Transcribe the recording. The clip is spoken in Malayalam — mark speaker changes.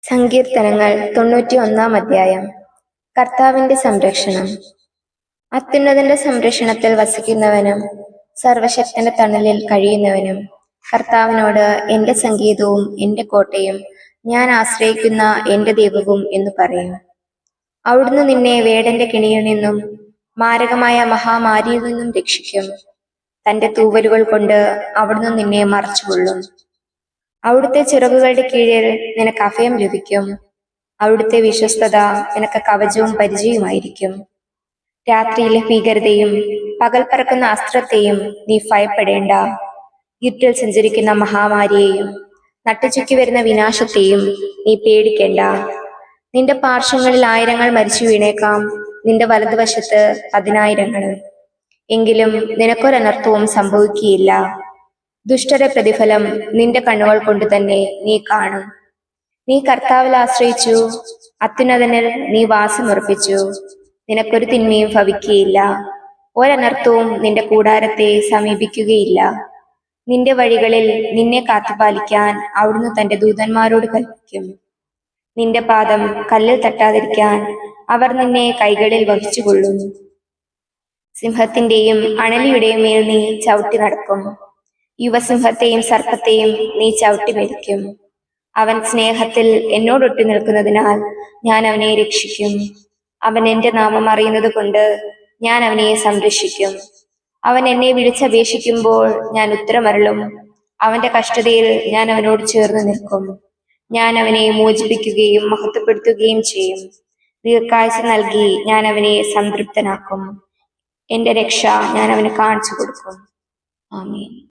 Speaker 1: സങ്കീർത്തനങ്ങൾ 91 കർത്താവിന്റെ സംരക്ഷണം. അത്യുന്നതന്റെ സംരക്ഷണത്തിൽ വസിക്കുന്നവനും സർവശക്തന്റെ തണലിൽ കഴിയുന്നവനും കർത്താവിനോട് എന്റെ സംഗീതവും എന്റെ കോട്ടയും ഞാൻ ആശ്രയിക്കുന്ന എന്റെ ദൈവവും എന്ന് പറയും. അവിടുന്ന് നിന്നെ വേടന്റെ കെണിയിൽ നിന്നും മാരകമായ മഹാമാരിയിൽ നിന്നും രക്ഷിക്കും. തന്റെ തൂവലുകൾ കൊണ്ട് അവിടുന്ന് നിന്നെ മറച്ചുകൊള്ളും. അവിടുത്തെ ചിറകുകളുടെ കീഴിൽ നിനക്ക് അഭയം ലഭിക്കും. അവിടുത്തെ വിശ്വസ്തത നിനക്ക് കവചവും പരിചയമായിരിക്കും. രാത്രിയിലെ ഭീകരതയും പകൽ പറക്കുന്ന അസ്ത്രത്തെയും നീ ഭയപ്പെടേണ്ട. ഇരുട്ടിൽ സഞ്ചരിക്കുന്ന മഹാമാരിയെയും നട്ടുചുറ്റി വരുന്ന വിനാശത്തെയും നീ പേടിക്കേണ്ട. നിന്റെ പാർശ്വങ്ങളിൽ 1000 മരിച്ചു വീണേക്കാം, നിന്റെ വലതുവശത്ത് 10,000. എങ്കിലും നിനക്കൊരനർത്ഥവും സംഭവിക്കുകയില്ല. ദുഷ്ടരുടെ പ്രതിഫലം നിന്റെ കണ്ണുകൾ കൊണ്ട് തന്നെ നീ കാണും. നീ കർത്താവിൽ ആശ്രയിച്ചു, അത്യുന്നതനിൽ നീ വാസമുറപ്പിച്ചു. നിനക്കൊരു തിന്മയും ഭവിക്കുകയില്ല, ഒരനർത്ഥവും നിന്റെ കൂടാരത്തെ സമീപിക്കുകയില്ല. നിന്റെ വഴികളിൽ നിന്നെ കാത്തുപാലിക്കാൻ അവിടുന്ന് തന്റെ ദൂതന്മാരോട് കൽപ്പിക്കും. നിന്റെ പാദം കല്ലിൽ തട്ടാതിരിക്കാൻ അവർ നിന്നെ കൈകളിൽ വഹിച്ചുകൊള്ളും. സിംഹത്തിന്റെയും അണലിയുടെയും മേൽ നീ ചവിട്ടി നടക്കും. യുവസിംഹത്തെയും സർപ്പത്തെയും നീ ചവിട്ടി മെതിക്കും. അവൻ സ്നേഹത്തിൽ എന്നോടൊട്ടി നിൽക്കുന്നതിനാൽ ഞാൻ അവനെ രക്ഷിക്കും. അവൻ എന്റെ നാമം അറിയുന്നത് കൊണ്ട് ഞാൻ അവനെ സംരക്ഷിക്കും. അവൻ എന്നെ വിളിച്ചപേക്ഷിക്കുമ്പോൾ ഞാൻ ഉത്തരമരുളും. അവന്റെ കഷ്ടതയിൽ ഞാൻ അവനോട് ചേർന്ന് നിൽക്കും. ഞാൻ അവനെ മോചിപ്പിക്കുകയും മഹത്വപ്പെടുത്തുകയും ചെയ്യും. ദീർഘായുസ്സ് നൽകി ഞാൻ അവനെ സംതൃപ്തനാക്കും. എന്റെ രക്ഷ ഞാൻ അവന് കാണിച്ചു കൊടുക്കും. ആമേൻ.